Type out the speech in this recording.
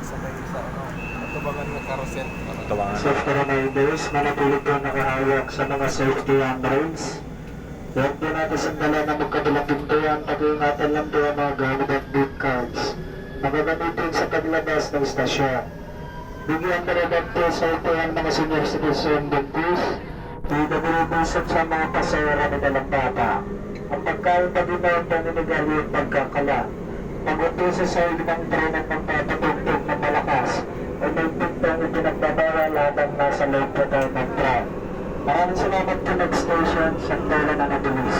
sa katubangan ng carousel. Tawangan. Safety reminders, manatili po nakahawak sa mga safety handrails. Huwag po natin sandala na magkabilang pintuan, pag-iingatan lang po ang mga gamit at boot cards na gagamitin sa paglabas ng istasyon. Bigyan na rin po sa upuan mga senior citizen dentist, pinag-iibusap sa mga pasahero na dalang bata. Ang pagkain pa din na paninigali at pagkakala. Pag-upo sa side ng tren at magpapatugtog ng malakas ay may pintang ipinagbabawal habang nasa loob po tayo ng tren. Maraming salamat po next station sa Tala ng Abilis.